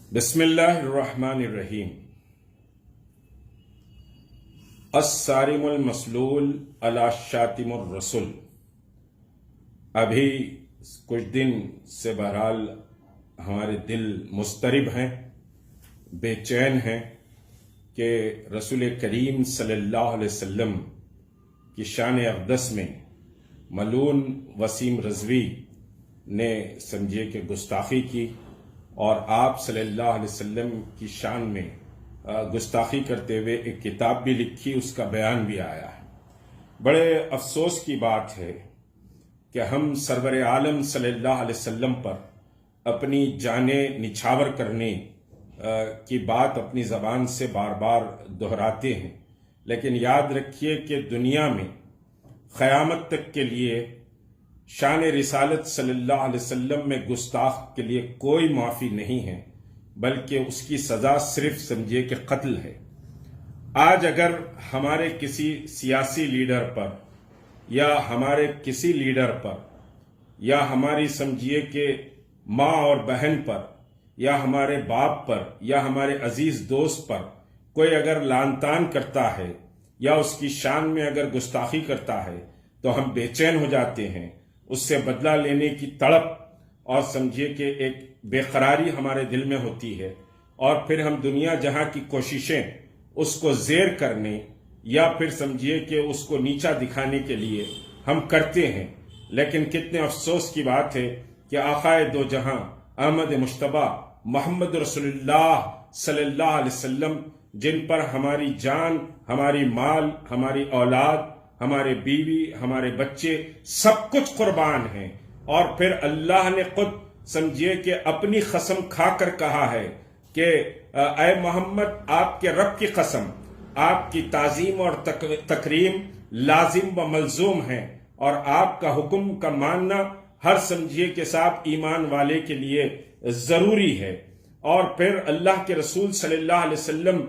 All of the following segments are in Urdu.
بسم اللہ الرحمن الرحیم۔ الصارم المسلول علی شاتم الرسل۔ ابھی کچھ دن سے بہرحال ہمارے دل مضطرب ہیں، بے چین ہیں کہ رسول کریم صلی اللہ علیہ وسلم کی شان اقدس میں ملعون وسیم رضوی نے سمجھیے کہ گستاخی کی، اور آپ صلی اللہ علیہ وسلم کی شان میں گستاخی کرتے ہوئے ایک کتاب بھی لکھی، اس کا بیان بھی آیا ہے۔ بڑے افسوس کی بات ہے کہ ہم سرور عالم صلی اللہ علیہ وسلم پر اپنی جانیں نچھاور کرنے کی بات اپنی زبان سے بار بار دہراتے ہیں، لیکن یاد رکھیے کہ دنیا میں قیامت تک کے لیے شان رسالت صلی اللہ علیہ وسلم میں گستاخ کے لیے کوئی معافی نہیں ہے، بلکہ اس کی سزا صرف سمجھیے کہ قتل ہے۔ آج اگر ہمارے کسی سیاسی لیڈر پر یا ہمارے کسی لیڈر پر یا ہماری سمجھیے کہ ماں اور بہن پر یا ہمارے باپ پر یا ہمارے عزیز دوست پر کوئی اگر لعن طعن کرتا ہے یا اس کی شان میں اگر گستاخی کرتا ہے تو ہم بے چین ہو جاتے ہیں، اس سے بدلہ لینے کی تڑپ اور سمجھیے کہ ایک بے قراری ہمارے دل میں ہوتی ہے، اور پھر ہم دنیا جہاں کی کوششیں اس کو زیر کرنے یا پھر سمجھیے کہ اس کو نیچا دکھانے کے لیے ہم کرتے ہیں۔ لیکن کتنے افسوس کی بات ہے کہ آقائے دو جہاں احمد مجتبی محمد رسول اللہ صلی اللہ علیہ وسلم، جن پر ہماری جان، ہماری مال، ہماری اولاد، ہمارے بیوی، ہمارے بچے سب کچھ قربان ہیں، اور پھر اللہ نے خود سمجھیے کہ اپنی قسم کھا کر کہا ہے کہ اے محمد، آپ کے رب کی قسم، آپ کی تعظیم اور تکریم لازم و ملزوم ہے، اور آپ کا حکم کا ماننا ہر سمجھیے کہ صاحب ایمان والے کے لیے ضروری ہے۔ اور پھر اللہ کے رسول صلی اللہ علیہ وسلم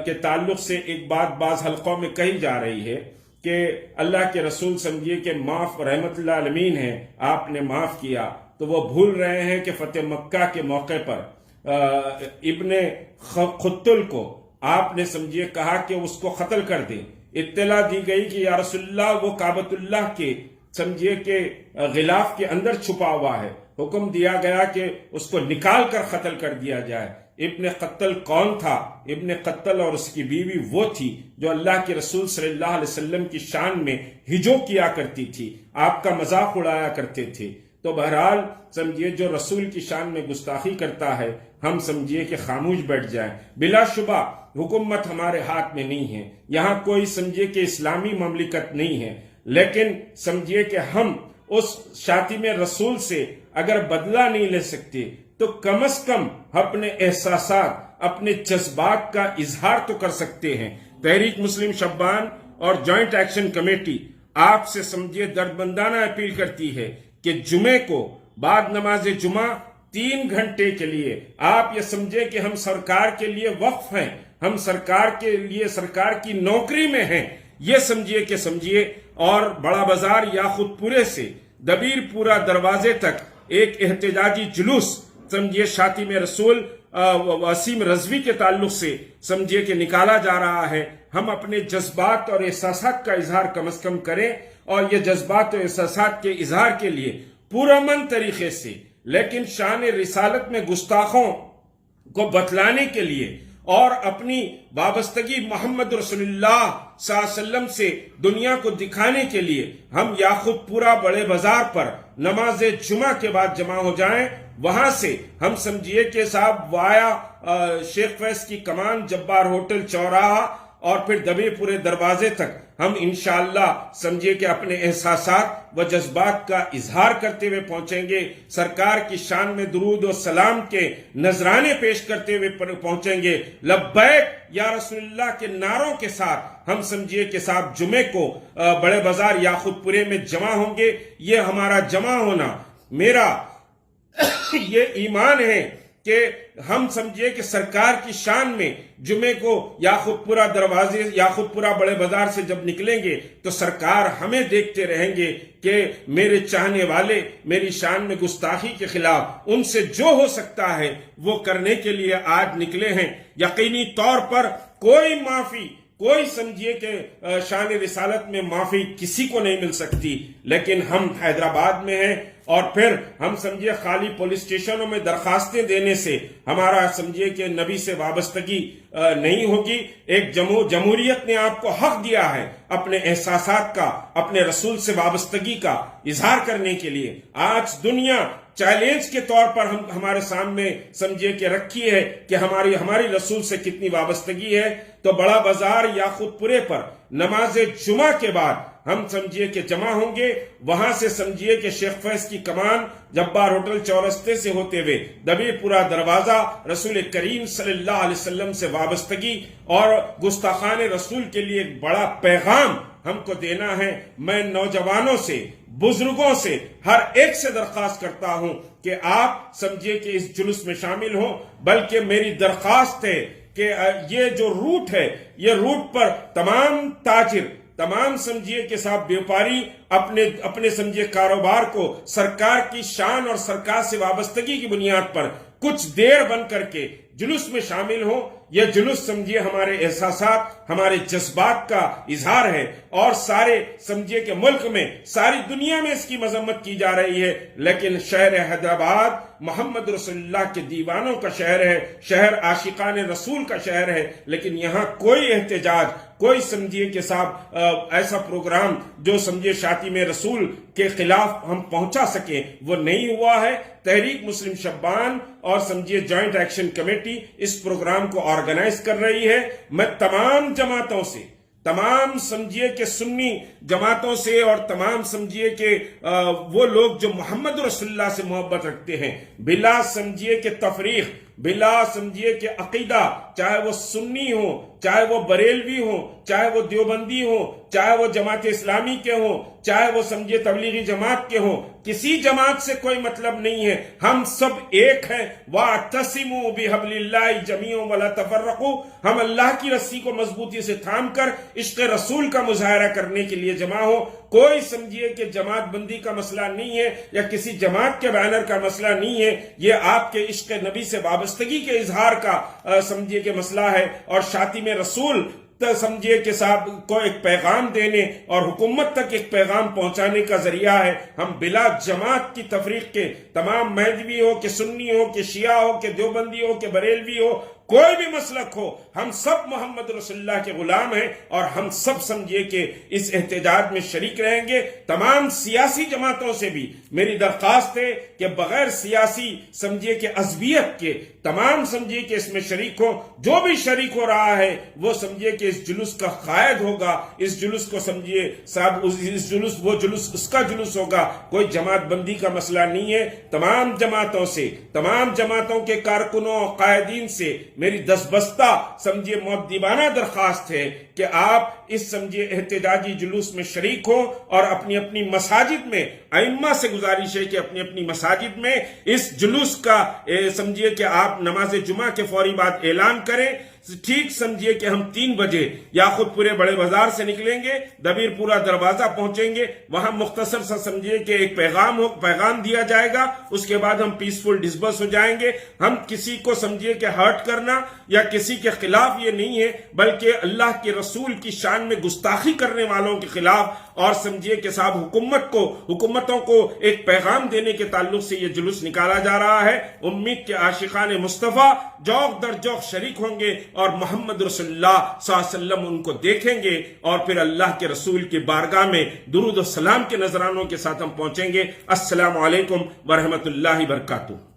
کے تعلق سے ایک بات بعض حلقوں میں کہی جا رہی ہے کہ اللہ کے رسول سمجھیے کہ معاف رحمت اللہ عالمین ہیں، آپ نے معاف کیا، تو وہ بھول رہے ہیں کہ فتح مکہ کے موقع پر ابن خطل کو آپ نے سمجھیے کہا کہ اس کو قتل کر دیں۔ اطلاع دی گئی کہ یا رسول اللہ وہ کعبۃ اللہ کے سمجھیے کہ غلاف کے اندر چھپا ہوا ہے، حکم دیا گیا کہ اس کو نکال کر قتل کر دیا جائے۔ ابن قتل کون تھا؟ ابن قتل اور اس کی بیوی وہ تھی جو اللہ کے رسول صلی اللہ علیہ وسلم کی شان میں ہجو کیا کرتی تھی، آپ کا مذاق اڑایا کرتے تھے۔ تو بہرحال سمجھیے جو رسول کی شان میں گستاخی کرتا ہے، ہم سمجھیے کہ خاموش بیٹھ جائیں۔ بلا شبہ حکومت ہمارے ہاتھ میں نہیں ہے، یہاں کوئی سمجھیے کہ اسلامی مملکت نہیں ہے، لیکن سمجھیے کہ ہم اس شاتم رسول سے اگر بدلہ نہیں لے سکتے تو کم از کم اپنے احساسات، اپنے جذبات کا اظہار تو کر سکتے ہیں۔ تحریک مسلم شبان اور جوائنٹ ایکشن کمیٹی آپ سے سمجھیے دردمندانہ اپیل کرتی ہے کہ جمعے کو بعد نماز جمعہ 3 گھنٹے کے لیے آپ یہ سمجھے کہ ہم سرکار کے لیے وقف ہیں، ہم سرکار کے لیے سرکار کی نوکری میں ہیں، یہ سمجھیے اور بڑا بازار یاقوت پورے سے دبیر پورا دروازے تک ایک احتجاجی جلوس سمجھیے شاتم رسول وسیم رضوی کے تعلق سے سمجھیے کہ نکالا جا رہا ہے۔ ہم اپنے جذبات اور احساسات کا اظہار کم از کم کریں، اور یہ جذبات اور احساسات کے اظہار کے لیے پرامن طریقے سے، لیکن شان رسالت میں گستاخوں کو بتلانے کے لیے اور اپنی وابستگی محمد رسول اللہ صلی اللہ علیہ وسلم سے دنیا کو دکھانے کے لیے ہم یاقوت پورا بڑے بازار پر نماز جمعہ کے بعد جمع ہو جائیں۔ وہاں سے ہم سمجھیے کہ صاحب وایا شیخ فیض کی کمان، جبار ہوٹل چوراہا اور پھر دبے پورے دروازے تک ہم انشاءاللہ سمجھیے کہ اپنے احساسات و جذبات کا اظہار کرتے ہوئے پہنچیں گے، سرکار کی شان میں درود و سلام کے نذرانے پیش کرتے ہوئے پہنچیں گے، لبیک یا رسول اللہ کے نعروں کے ساتھ ہم سمجھیے کہ صاحب جمعے کو بڑے بازار یاقوت پورے میں جمع ہوں گے۔ یہ ہمارا جمع ہونا، میرا یہ ایمان ہے کہ ہم سمجھے کہ سرکار کی شان میں جمعے کو یا خود پورا دروازے یا خود پورا بڑے بازار سے جب نکلیں گے تو سرکار ہمیں دیکھتے رہیں گے کہ میرے چاہنے والے میری شان میں گستاخی کے خلاف ان سے جو ہو سکتا ہے وہ کرنے کے لیے آج نکلے ہیں۔ یقینی طور پر کوئی معافی، کوئی سمجھیے کہ شان رسالت میں معافی کسی کو نہیں مل سکتی، لیکن ہم حیدرآباد میں ہیں اور پھر ہم سمجھیے خالی پولیس اسٹیشنوں میں درخواستیں دینے سے ہمارا سمجھیے کہ نبی سے وابستگی نہیں ہوگی۔ ایک جمہوریت نے آپ کو حق دیا ہے اپنے احساسات کا، اپنے رسول سے وابستگی کا اظہار کرنے کے لیے۔ آج دنیا چیلنج کے طور پر ہمارے سامنے سمجھیے کہ رکھی ہے کہ ہماری رسول سے کتنی وابستگی ہے، تو بڑا بازار یا خود پورے پر نماز جمعہ کے بعد ہم سمجھیے کہ جمع ہوں گے۔ وہاں سے سمجھیے کہ شیخ فیض کی کمان جبار ہوٹل چورستے سے ہوتے ہوئے دبیر پورا دروازہ رسول کریم صلی اللہ علیہ وسلم سے وابستگی اور گستاخان رسول کے لیے ایک بڑا پیغام ہم کو دینا ہے۔ میں نوجوانوں سے، بزرگوں سے، ہر ایک سے درخواست کرتا ہوں کہ آپ سمجھیے کہ اس جلوس میں شامل ہوں، بلکہ میری درخواست ہے کہ یہ جو روٹ ہے، یہ روٹ پر تمام تاجر، تمام سمجھیے کہ صاحب بیوپاری اپنے سمجھیے کاروبار کو سرکار کی شان اور سرکار سے وابستگی کی بنیاد پر کچھ دیر بن کر کے جلوس میں شامل ہوں۔ یہ جلوس سمجھیے ہمارے احساسات، ہمارے جذبات کا اظہار ہے، اور سارے سمجھیے کہ ملک میں، ساری دنیا میں اس کی مذمت کی جا رہی ہے، لیکن شہر حیدرآباد محمد رسول اللہ کے دیوانوں کا شہر ہے، شہر عاشقان رسول کا شہر ہے، لیکن یہاں کوئی احتجاج، کوئی سمجھیے کہ صاحب ایسا پروگرام جو سمجھیے شاتم رسول کے خلاف ہم پہنچا سکیں وہ نہیں ہوا ہے۔ تحریک مسلم شبان اور سمجھیے جوائنٹ ایکشن کمیٹی اس پروگرام کو آرگنائز کر رہی ہے۔ میں تمام جماعتوں سے، تمام سمجھیے کہ سنی جماعتوں سے اور تمام سمجھیے کہ وہ لوگ جو محمد رسول اللہ سے محبت رکھتے ہیں، بلا سمجھیے کہ تفریق، بلا سمجھیے کہ عقیدہ، چاہے وہ سنی ہو، چاہے وہ بریلوی ہو، چاہے وہ دیوبندی ہو، چاہے وہ جماعت اسلامی کے ہوں، چاہے وہ سمجھے تبلیغی جماعت کے ہوں، کسی جماعت سے کوئی مطلب نہیں ہے، ہم سب ایک ہیں۔ وَاعْتَصِمُوا بِحَبْلِ اللَّهِ جَمِيعًا وَلَا تَفَرَّقُوا، ہم اللہ کی رسی کو مضبوطی سے تھام کر عشق رسول کا مظاہرہ کرنے کے لیے جمع ہو۔ کوئی سمجھیے کہ جماعت بندی کا مسئلہ نہیں ہے یا کسی جماعت کے بینر کا مسئلہ نہیں ہے، یہ آپ کے عشق نبی سے وابستگی کے اظہار کا سمجھیے کہ مسئلہ ہے، اور شاتم رسول سمجھیے کہ صاحب کو ایک پیغام دینے اور حکومت تک ایک پیغام پہنچانے کا ذریعہ ہے۔ ہم بلا جماعت کی تفریق کے، تمام مہدوی ہو کہ سنی ہو کہ شیعہ ہو کہ دیوبندی ہو کہ بریلوی ہو، کوئی بھی مسلک ہو، ہم سب محمد رسول اللہ کے غلام ہیں، اور ہم سب سمجھیے کہ اس احتجاج میں شریک رہیں گے۔ تمام سیاسی جماعتوں سے بھی میری درخواست ہے کہ بغیر سیاسی سمجھیے کہ عصبیت کے تمام سمجھیے کہ اس میں شریک ہو۔ جو بھی شریک ہو رہا ہے وہ سمجھیے کہ اس جلوس کا قائد ہوگا، اس جلوس کو سمجھیے صاحب وہ جلوس اس کا جلوس ہوگا، کوئی جماعت بندی کا مسئلہ نہیں ہے۔ تمام جماعتوں سے، تمام جماعتوں کے کارکنوں اور قائدین سے میری دستبستہ سمجھیے مؤدبانہ درخواست ہے کہ آپ اس سمجھیے احتجاجی جلوس میں شریک ہو، اور اپنی اپنی مساجد میں ائمہ سے گزارش ہے کہ اپنی اپنی مساجد میں اس جلوس کا سمجھیے کہ آپ نماز جمعہ کے فوری بعد اعلان کریں۔ ٹھیک سمجھیے کہ ہم 3 بجے یا خود پورے بڑے بازار سے نکلیں گے، دبیر پورا دروازہ پہنچیں گے، وہاں مختصر سا سمجھیے کہ ایک پیغام دیا جائے گا، اس کے بعد ہم پیسفل ڈسبرس ہو جائیں گے۔ ہم کسی کو سمجھیے کہ ہرٹ کرنا یا کسی کے خلاف یہ نہیں ہے، بلکہ اللہ کے رسول کی شان میں گستاخی کرنے والوں کے خلاف، اور سمجھیے کہ صاحب حکومتوں کو ایک پیغام دینے کے تعلق سے یہ جلوس نکالا جا رہا ہے۔ امید کے عاشقان مصطفیٰ جوق در جوق شریک ہوں گے، اور محمد رسول اللہ صلی اللہ علیہ وسلم ان کو دیکھیں گے، اور پھر اللہ کے رسول کی بارگاہ میں درود و سلام کے نذرانوں کے ساتھ ہم پہنچیں گے۔ السلام علیکم ورحمۃ اللہ وبرکاتہ۔